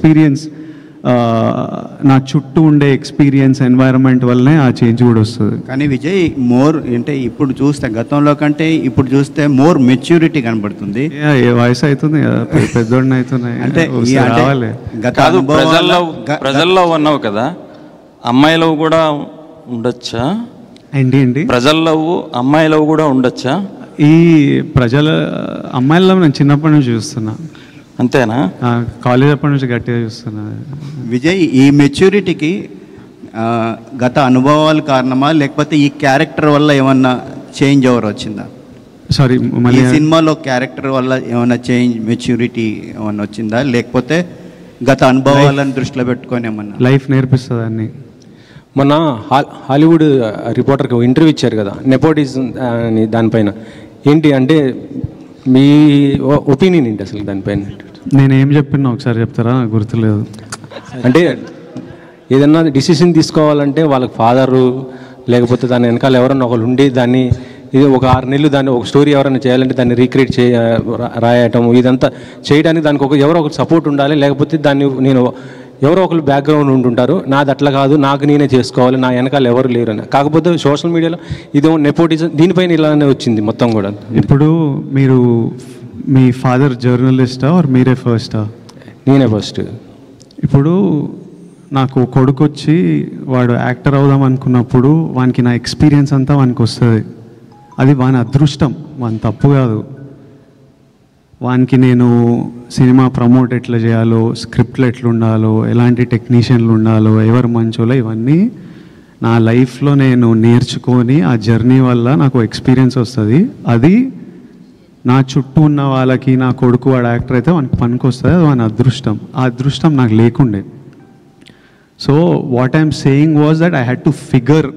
Experience, నా చుట్టూ ఉండే ఎక్స్పీరియన్స్ ఎన్వైరన్మెంట్ వల్లనే ఆ చేంజ్ కూడా వస్తుంది. కానీ విజయ్ మోర్ అంటే ఇప్పుడు చూస్తే గతంలో కంటే ఇప్పుడు చూస్తే మోర్ మెచ్యూరిటీ కనబడుతుంది. ఏ వయసు అవుతుంది కదా, పెద్దోడిని అవుతున్నాయి అంటే రావాలి. కాదు, ప్రజల్లో ఉన్నావు కదా, అమ్మాయిలో కూడా ఉండొచ్చా? ఏంటి ప్రజల్లో అమ్మాయిలో కూడా ఉండొచ్చా? ఈ ప్రజల అమ్మాయిల్లో నేను చిన్నప్పటి నుంచి చూస్తున్నా. అంతేనా? కాలేజ్ అప్పటి నుంచి గట్టిగా చూస్తున్నా. విజయ్, ఈ మెచ్యూరిటీకి గత అనుభవాలు కారణమా, లేకపోతే ఈ క్యారెక్టర్ వల్ల ఏమన్నా చేంజ్ ఓవర్ వచ్చిందా? సారీ, మళ్ళీ సినిమాలో క్యారెక్టర్ వల్ల ఏమన్నా చేంజ్, మెచ్యూరిటీ ఏమన్నా వచ్చిందా, లేకపోతే గత అనుభవాలను దృష్టిలో పెట్టుకొని ఏమన్నా? లైఫ్ నేర్పిస్తుంది అన్ని. మొన్న హాలీవుడ్ రిపోర్టర్కి ఇంటర్వ్యూ ఇచ్చారు కదా, నెపోటిజం అని, దానిపైన ఏంటి అంటే మీ ఒపీనియన్ ఏంటి అసలు దానిపైన? నేనేం చెప్పినా ఒకసారి చెప్తారా? నాకు గుర్తులేదు. అంటే ఏదన్నా డిసిషన్ తీసుకోవాలంటే వాళ్ళకి ఫాదరు లేకపోతే దాని వెనకాల ఎవరన్నా ఒకళ్ళు ఉండి దాన్ని ఇది ఒక 6 నెలలు దాన్ని ఒక స్టోరీ ఎవరైనా చేయాలంటే దాన్ని రీక్రియేట్ రాయటం ఇదంతా చేయడానికి దానికి ఎవరో ఒకరు సపోర్ట్ ఉండాలి. లేకపోతే దాన్ని నేను ఎవరో ఒకరు బ్యాక్గ్రౌండ్ ఉంటుంటారు, నాది అట్లా కాదు, నాకు నేనే చేసుకోవాలి, నా వెనకాల ఎవరు లేరు అని. కాకపోతే సోషల్ మీడియాలో ఇదేమో నెపోటిజం, దీనిపైన ఇలానే వచ్చింది మొత్తం కూడా. ఇప్పుడు మీరు మీ ఫాదర్ జర్నలిస్టా ఆర్ మీరే ఫస్టా? నేనే ఫస్ట్. ఇప్పుడు నాకు కొడుకు వచ్చి వాడు యాక్టర్ అవుదాం అనుకున్నప్పుడు వానికి నా ఎక్స్పీరియన్స్ అంతా వానికి వస్తుంది. అది వాని అదృష్టం, వాని తప్పు కాదు. వానికి నేను సినిమా ప్రమోట్ ఎట్లా చేయాలో, స్క్రిప్ట్లు ఎట్లా ఉండాలో, ఎలాంటి టెక్నీషియన్లు ఉండాలో, ఎవరు మంచోలో, ఇవన్నీ నా లైఫ్లో నేను నేర్చుకొని ఆ జర్నీ వల్ల నాకు ఎక్స్పీరియన్స్ వస్తుంది. అది నా చుట్టూ ఉన్న వాళ్ళకి, నా కొడుకు వాడు యాక్టర్ అయితే వానికి పనికి వస్తుంది. అది వాని అదృష్టం. ఆ అదృష్టం నాకు లేకుండే. So what I'm saying was that I had to figure